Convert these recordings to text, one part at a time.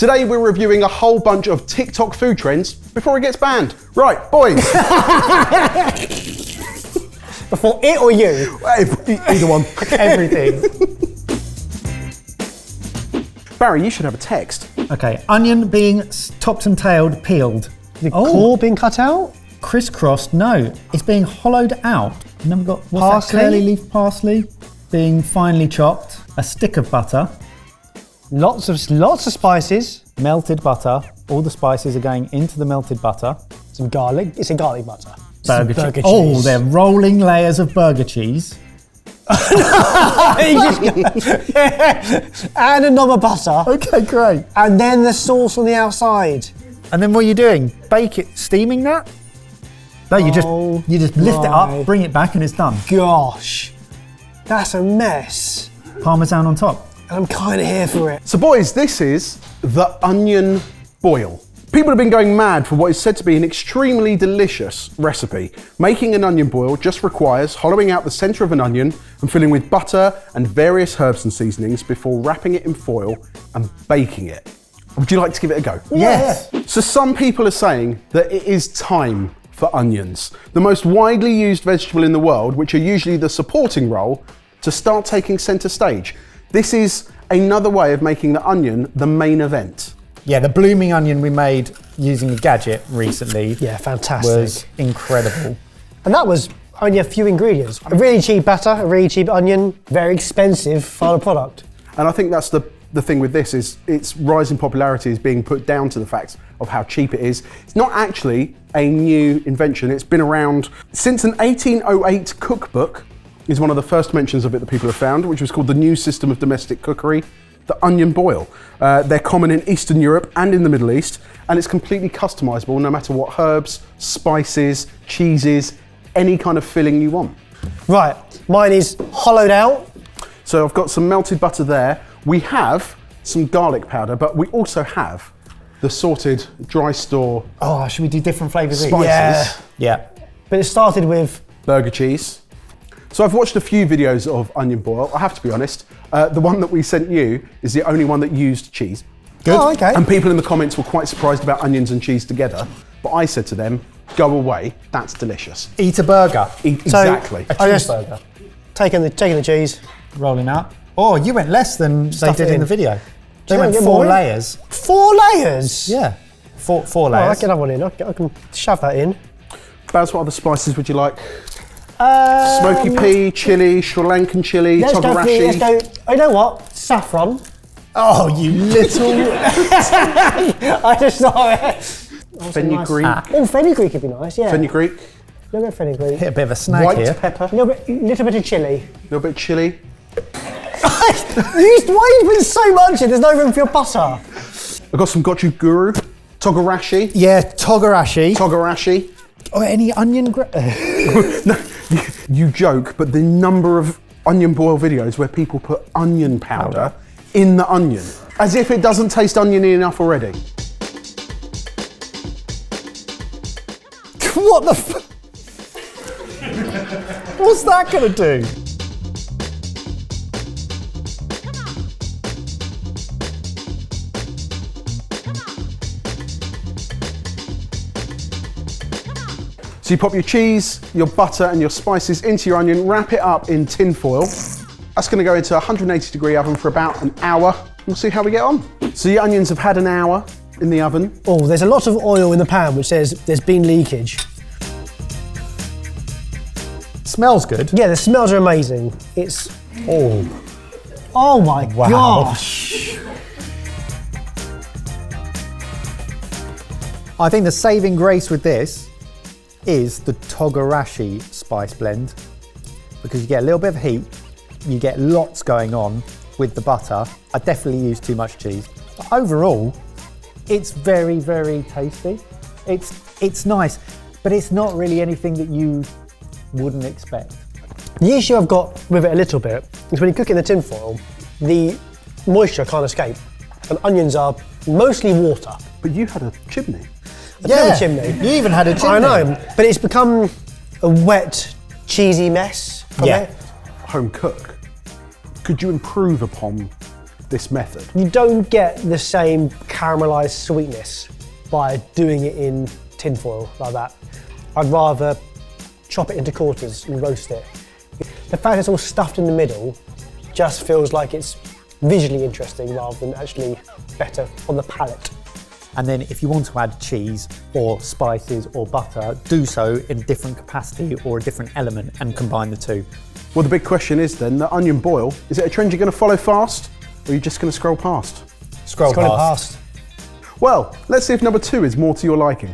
Today we're reviewing a whole bunch of TikTok food trends before it gets banned. Right, boys. Before it or you? Either one. Everything. Barry, you should have a text. Okay, onion being topped and tailed, peeled. The core being cut out? Crisscrossed, no. It's being hollowed out. And then we've got what's that, curly leaf parsley being finely chopped. A stick of butter. Lots of spices. Melted butter. All the spices are going into the melted butter. Some garlic. It's a garlic butter. Burger cheese. Oh, they're rolling layers of burger cheese. And another butter. Okay, great. And then the sauce on the outside. And then what are you doing? Bake it, steaming that? No, you just lift it up, bring it back, and it's done. Gosh, that's a mess. Parmesan on top. I'm kind of here for it. So boys, this is the onion boil. People have been going mad for what is said to be an extremely delicious recipe. Making an onion boil just requires hollowing out the centre of an onion and filling with butter and various herbs and seasonings before wrapping it in foil and baking it. Would you like to give it a go? Yes. So some people are saying that it is time for onions, the most widely used vegetable in the world, which are usually the supporting role, to start taking centre stage. This is another way of making the onion the main event. Yeah, the blooming onion we made using a gadget recently. Yeah, fantastic. Was incredible. And that was only a few ingredients. A really cheap batter, a really cheap onion, very expensive final product. And I think that's the thing with this is its rise in popularity is being put down to the fact of how cheap it is. It's not actually a new invention. It's been around since an 1808 cookbook is one of the first mentions of it that people have found, which was called the New System of Domestic Cookery, the onion boil. They're common in Eastern Europe and in the Middle East, and it's completely customizable no matter what herbs, spices, cheeses, any kind of filling you want. Right, mine is hollowed out. So I've got some melted butter there. We have some garlic powder, but we also have the sorted dry store Oh, should we do different flavours? spices. Yeah. But it started with Burger cheese. So I've watched a few videos of onion boil. I have to be honest, the one that we sent you is the only one that used cheese. Good. Oh, okay. And people in the comments were quite surprised about onions and cheese together, but I said to them, go away, that's delicious. Eat a burger. Exactly. A I just cheeseburger. taking the cheese. Rolling up. Oh, you went less than they Stuff did it in the in. video. They you went get 4 more in? layers. 4 layers? Yeah. Four Oh, I layers. can have one in. I can shove that in. Baz, what other spices would you like? Smoky pea, chili, Sri Lankan chili, Let's go. togarashi. Oh, you know what? Saffron. Oh, you little... I just saw it. Fenugreek. Oh, fenugreek could be nice. Yeah. Fenugreek. A little bit of fenugreek. Hit a bit of a snag White here. pepper. A little bit of chili. A little bit of chili. Why you put so much in? There's no room for your butter. I've got some gochujang, togarashi. Yeah, togarashi. Togarashi. Oh, any onion... No, you joke, but the number of onion boil videos where people put onion powder in the onion, as if it doesn't taste oniony enough already. What the What's that gonna do? So you pop your cheese, your butter and your spices into your onion, wrap it up in tin foil. That's gonna go into a 180 degree oven for about an hour. We'll see how we get on. So your onions have had an hour in the oven. Oh, there's a lot of oil in the pan, which says there's been leakage. Smells good. Yeah, the smells are amazing. It's... Oh my gosh. I think the saving grace with this is the togarashi spice blend, because you get a little bit of heat, you get lots going on with the butter. I definitely use too much cheese. But overall, it's very, very tasty. It's nice, but it's not really anything that you wouldn't expect. The issue I've got with it a little bit is when you cook it in the tin foil, the moisture can't escape. And onions are mostly water. But you had a chimney. I do have a chimney. You even had a chimney. I know, but it's become a wet, cheesy mess from it. Home cook. Could you improve upon this method. You don't get the same caramelised sweetness by doing it in tin foil like that. I'd rather chop it into quarters and roast it. The fact it's all stuffed in the middle just feels like it's visually interesting rather than actually better on the palate. And then if you want to add cheese or spices or butter, do so in a different capacity or a different element and combine the two. Well, the big question is then, the onion boil, is it a trend you're going to follow fast, or are you just going to scroll past? Scroll past. Well, let's see if number 2 is more to your liking.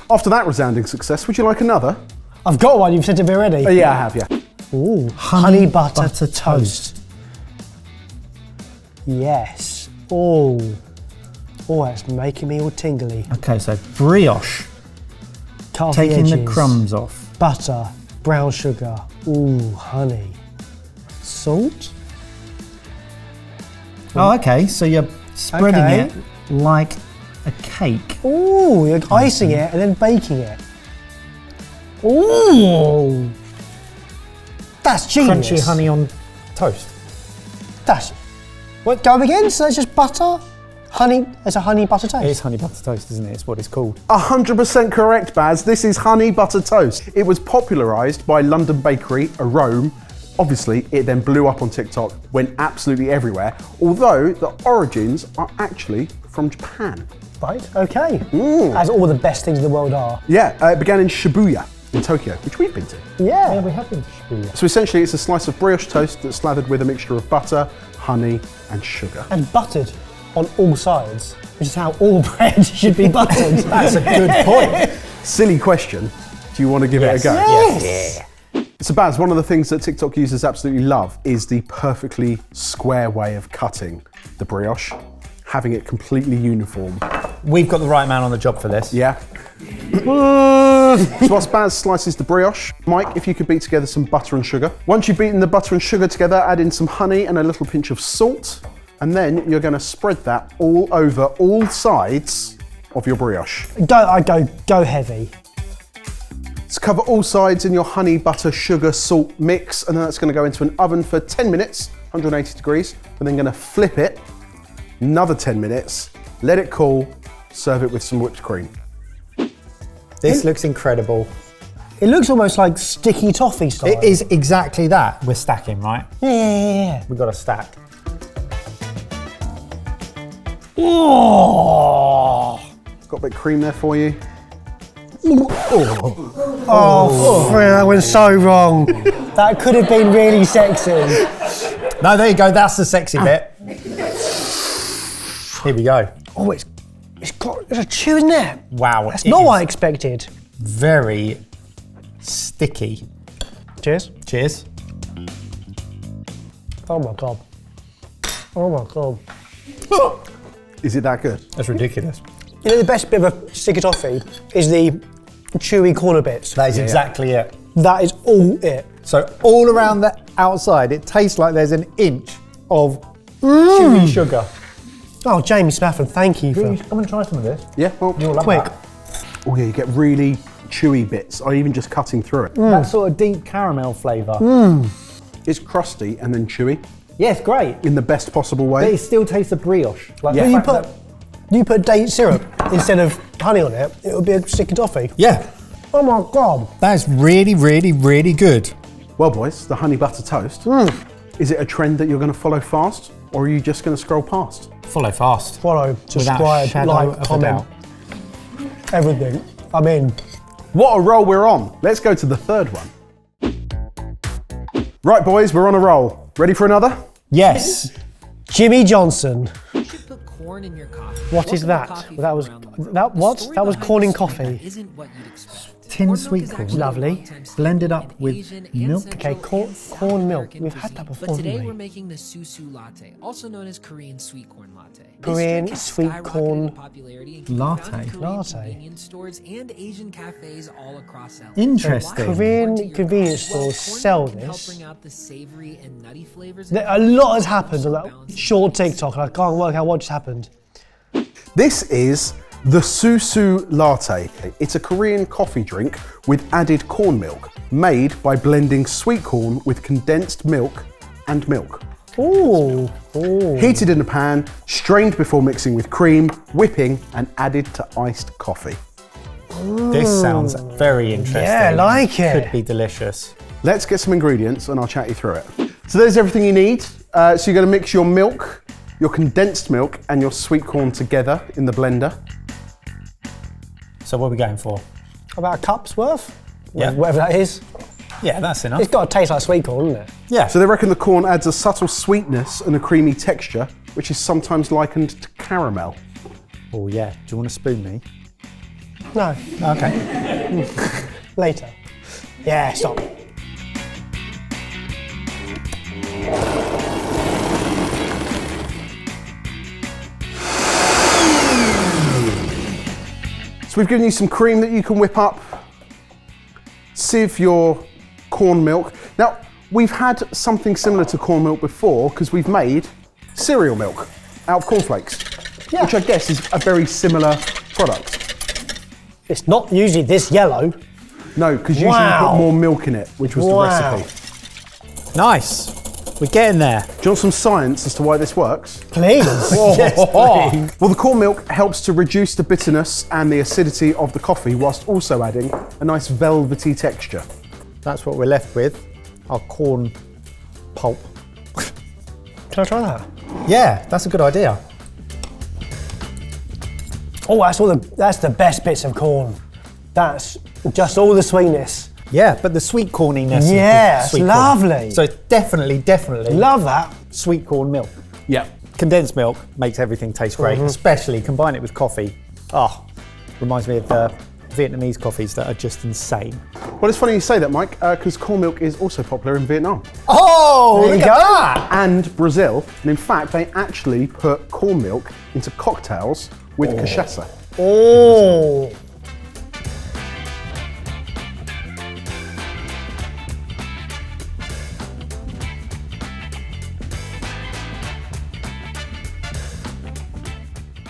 After that resounding success, would you like another? I've got one, you've said to me already. Yeah, I have, yeah. Ooh, honey butter toast. Yes. Oh, that's making me all tingly. Okay, so brioche. Cut off Taking the the edges. crumbs off. Butter, brown sugar. Ooh, honey. Salt? Oh, okay, so you're spreading Okay. it like a cake. Ooh, you're icing it and then baking it. Ooh, that's genius. Crunchy honey on toast. That's what? Go again. So it's just butter, honey. It's a honey butter toast. It is honey butter toast, isn't it? It's what it's called. 100% correct, Baz. This is honey butter toast. It was popularised by London bakery Arome. Obviously, it then blew up on TikTok, went absolutely everywhere, although the origins are actually from Japan. Right. Okay. As all the best things in the world are. Yeah, it began in Shibuya in Tokyo, which we've been to. Yeah. we have been to Shibuya. So essentially, it's a slice of brioche toast that's slathered with a mixture of butter, honey, and sugar. And buttered on all sides, which is how all bread should be buttered. That's a good point. Silly question. Do you want to give it a go? Yes. So Baz, one of the things that TikTok users absolutely love is the perfectly square way of cutting the brioche, having it completely uniform. We've got the right man on the job for this. Yeah. So whilst Baz slices the brioche, Mike, if you could beat together some butter and sugar. Once you've beaten the butter and sugar together, add in some honey and a little pinch of salt, and then you're going to spread that all over all sides of your brioche. Go heavy. So cover all sides in your honey, butter, sugar, salt mix, and then that's going to go into an oven for 10 minutes, 180 degrees. We're then going to flip it, another 10 minutes, let it cool, serve it with some whipped cream. This looks incredible. It looks almost like sticky toffee style. It is exactly that. We're stacking, right? Yeah. We've got to stack. Oh. Got a bit of cream there for you. Oh, that went so wrong. That could have been really sexy. No, there you go. That's the sexy bit. Here we go. Oh, it's a chew in there. Wow. That's it not is what I expected. very sticky. Cheers. Cheers. Oh my god. Oh my god. Is it that good? That's ridiculous. You know, the best bit of a sticky toffee is the chewy corner bits. That is exactly it. That is all it. So all around the outside, it tastes like there's an inch of chewy sugar. Oh, Jamie Spafford, thank you for Come and try some of this. Yeah, well, You'll love quick. that. oh yeah, you get really chewy bits, or even just cutting through it. That sort of deep caramel flavour. It's crusty and then chewy Yeah, it's great. in the best possible But way. it still tastes of brioche. Like Yeah. the You fact put that- you put date syrup instead of honey on it, it would be a sticky toffee. Yeah, Oh my god. that's really, really, really good. Well, boys, the honey butter toast. Is it a trend that you're going to follow fast, or are you just going to scroll past? Follow fast. Follow, Without a subscribe, shadow like, of a comment, doubt. everything. I'm in. What a roll we're on. Let's go to the third one. Right, boys, we're on a roll. Ready for another? Yes. Jimmy Johnson. You should put corn in your coffee. What is Welcome to that? Coffee That from was- around the world. that- what? The story That was behind corn in this drink coffee. Isn't what you'd expect. Tin Corn sweet milk is corn. actually Lovely. a long-time Blended staple up in with Asian and milk. Central Okay, corn- and South corn milk. American We've had that cuisine. before, But today haven't we? we're making the susu latte, also known as Korean sweet corn latte. This Korean drink has sweet skyrocketed corn in popularity and can be found latte. in Korean Latte. convenience stores and Asian cafes all across LA. Interesting. Korean convenience stores sell Corn milk can help this. bring out the savory and nutty flavors. A lot has happened on that short TikTok, and I can't work out what just happened. This is the susu latte. It's a Korean coffee drink with added corn milk, made by blending sweet corn with condensed milk and milk. Ooh. Heated in a pan, strained before mixing with cream, whipping, and added to iced coffee. This sounds very interesting. Yeah, I like it. Could be delicious. Let's get some ingredients and I'll chat you through it. So there's everything you need. So you're going to mix your milk, your condensed milk, and your sweet corn together in the blender. So what are we going for? About a cup's worth? Yeah. Whatever that is. Yeah, that's enough. It's got to taste like sweet corn, isn't it? Yeah. So they reckon the corn adds a subtle sweetness and a creamy texture, which is sometimes likened to caramel. Oh yeah. Do you want to spoon me? No. Okay. Later. Yeah, stop. So we've given you some cream that you can whip up. Sieve your corn milk. Now, we've had something similar to corn milk before because we've made cereal milk out of cornflakes, which I guess is a very similar product. It's not usually this yellow. No, because usually you put more milk in it, which was the recipe. Nice. We're getting there. Do you want some science as to why this works? Please. Yes, please. Well, the corn milk helps to reduce the bitterness and the acidity of the coffee whilst also adding a nice velvety texture. That's what we're left with. Our corn pulp. Can I try that? Yeah, that's a good idea. Oh, that's the best bits of corn. That's just all the sweetness. Yeah, but the sweet corniness. Yeah, of the sweet it's corn. lovely. So it's definitely Love that. sweet corn milk. Yeah. Condensed milk makes everything taste great, especially combine it with coffee. Oh, reminds me of the Vietnamese coffees that are just insane. Well, it's funny you say that, Mike, because corn milk is also popular in Vietnam. Oh, There you look go. at that! And Brazil. And in fact, they actually put corn milk into cocktails with cachaça. Oh.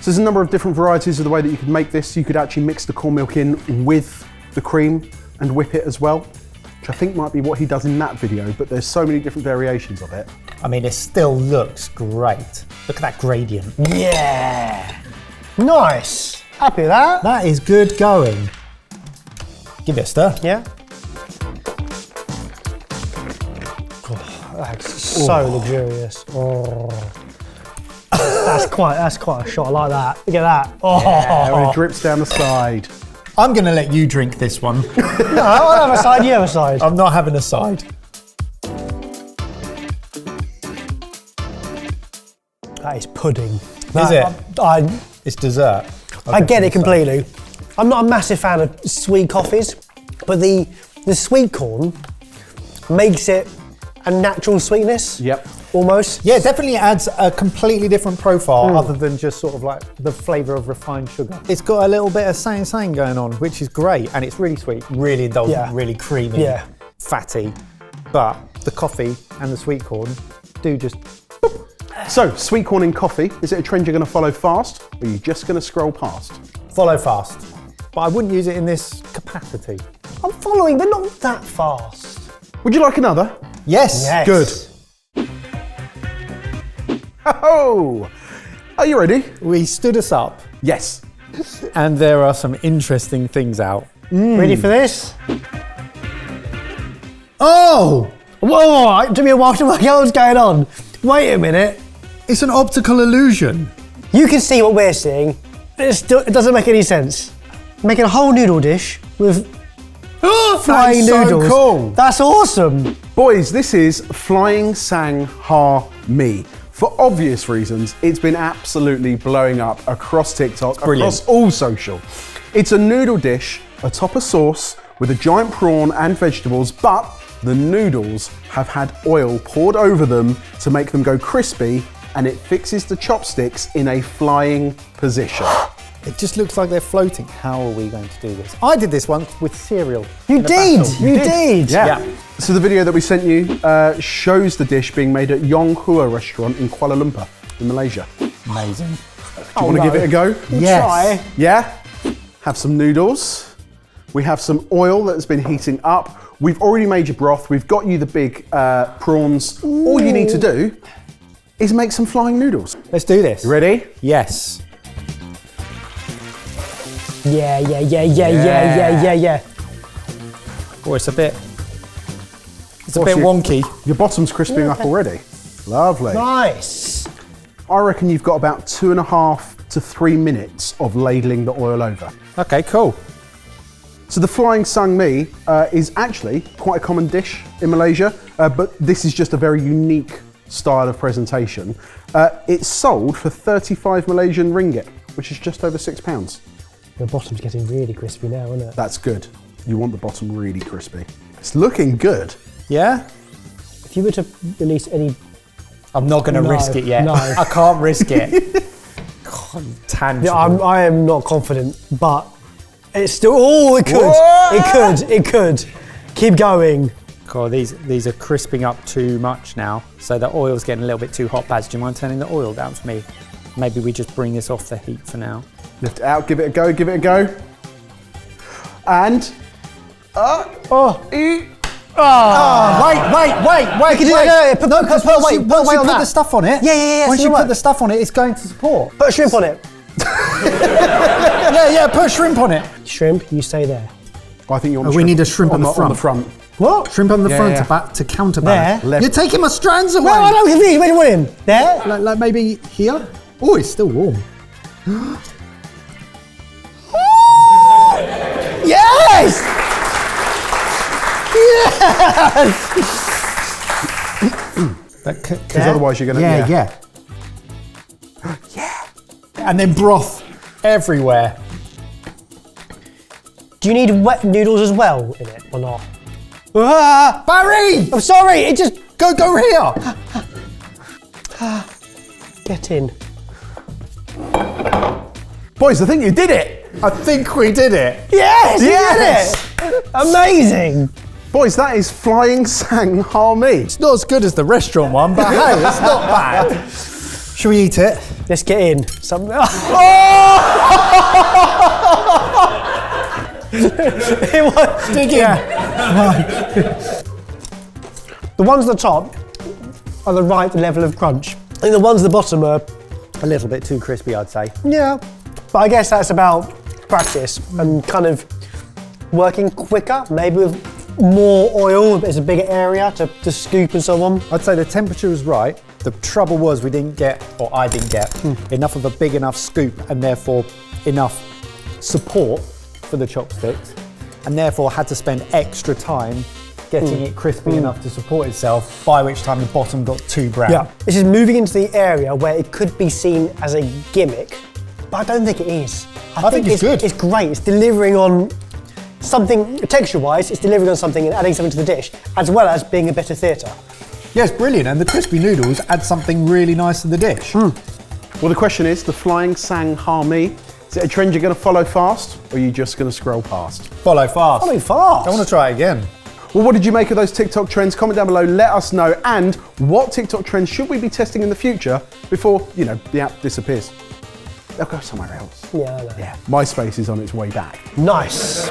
So there's a number of different varieties of the way that you could make this. You could actually mix the corn milk in with the cream and whip it as well, which I think might be what he does in that video, but there's so many different variations of it. I mean, it still looks great. Look at that gradient. Yeah. Nice. Happy with that? That is good going. Give it a stir. Yeah. Oh, that's so luxurious. Oh. That's quite a shot. I like that. Look at that. Oh. And it drips down the side. I'm going to let you drink this one. No, I'll have a side, you have a side. I'm not having a side. That is pudding. Is it? I It's dessert. I get it completely. I'm not a massive fan of sweet coffees, but the sweet corn makes it a natural sweetness. Yep. Almost. Yeah, it definitely adds a completely different profile other than just sort of like the flavour of refined sugar. It's got a little bit of saying going on, which is great, and it's really sweet, really indulgent, really creamy, fatty. But the coffee and the sweet corn do just... So, sweet corn in coffee, is it a trend you're going to follow fast, or are you just going to scroll past? follow fast. But I wouldn't use it in this capacity. I'm following, but not that fast. Would you like another? Yes. Yes. Good. Oh, are you ready? We stood us up, Yes. and there are some interesting things out. Ready for this? Oh! Whoa, it took me a while to work out what's going on. Wait a minute. It's an optical illusion. You can see what we're seeing. It doesn't make any sense. Making a whole noodle dish with flying That's noodles. so cool. That's awesome. Boys, this is Flying Sang Ha Mi. For obvious reasons, it's been absolutely blowing up across TikTok, brilliant. across all social. It's a noodle dish atop a sauce with a giant prawn and vegetables, but the noodles have had oil poured over them to make them go crispy, and it fixes the chopsticks in a flying position. It just looks like they're floating. How are we going to do this? I did this once with cereal. You in a did. battle. You did. Yeah. So the video that we sent you shows the dish being made at Yong Hua restaurant in Kuala Lumpur, in Malaysia. Do Amazing. you want to give it a go? Yes. Try. Yeah? Have some noodles. We have some oil that's been heating up. We've already made your broth. We've got you the big prawns. All you need to do is make some flying noodles. Let's do this. You ready? Yes. Yeah. Oh, it's a bit What's wonky. Your bottom's crisping up already. Lovely. Nice. I reckon you've got about 2.5 to 3 minutes of ladling the oil over. Okay, cool. So the flying sung mi is actually quite a common dish in Malaysia, but this is just a very unique style of presentation. It's sold for 35 Malaysian ringgit, which is just over £6. The bottom's getting really crispy now, isn't it? That's good. You want the bottom really crispy. It's looking good. Yeah? If you were to release any... I'm not going to No, risk it yet. no. I can't risk it. God, tangible. Yeah, I am not confident, but it's still... Oh, it could. What? It could. Keep going. God, these are crisping up too much now. So the oil's getting a little bit too hot. Baz, do you mind turning the oil down for me? Maybe we just bring this off the heat for now. Lift it out, give it a go, give it a go. And... Oh. Wait. Put weight Once you on put that. the stuff on it. Yeah. Once so you what? put the stuff on it, it's going to support. Put a shrimp on it. Yeah, put shrimp on it. Shrimp, you stay there. I think you want we need a shrimp on the front. On the front. What? Shrimp on the Yeah, front yeah. to counterbalance. There. You're taking my strands away. Well, I don't confused. Where do you want him? There? Like maybe here? Oh, it's still warm. Yes! Because otherwise you're going to... Yeah. And then broth everywhere. Do you need wet noodles as well in it or not? Barry! I'm sorry, it just... Go here! Get in. Boys, I think you did it. I think we did it. Yes! you Yes! did it! Amazing! Boys, that is flying sang ha mi. It's not as good as the restaurant one, but hey, it's not bad. Shall we eat it? Let's get in. Dig in. The ones at the top are the right level of crunch. I think the ones at the bottom are... A little bit too crispy, I'd say. Yeah. But I guess that's about practice and kind of working quicker, maybe with more oil, it's a bigger area to scoop and so on. I'd say the temperature was right. The trouble was we didn't get, or I didn't get, enough of a big enough scoop and therefore enough support for the chopsticks, and therefore had to spend extra time getting it crispy enough to support itself, by which time the bottom got too brown. Yeah. This is moving into the area where it could be seen as a gimmick, but I don't think it is. I think it's good. It's great. It's delivering on something, texture-wise, it's delivering on something and adding something to the dish, as well as being a better theatre. Yeah, it's brilliant, and the crispy noodles add something really nice to the dish. Well, the question is, the flying sang ha mi, is it a trend you're going to follow fast, or are you just going to scroll past? Follow fast. Follow fast. I want to try it again. Well, what did you make of those TikTok trends? Comment down below, let us know. And what TikTok trends should we be testing in the future before, the app disappears? They'll go somewhere else. Yeah, I know. Yeah, MySpace is on its way back. Nice.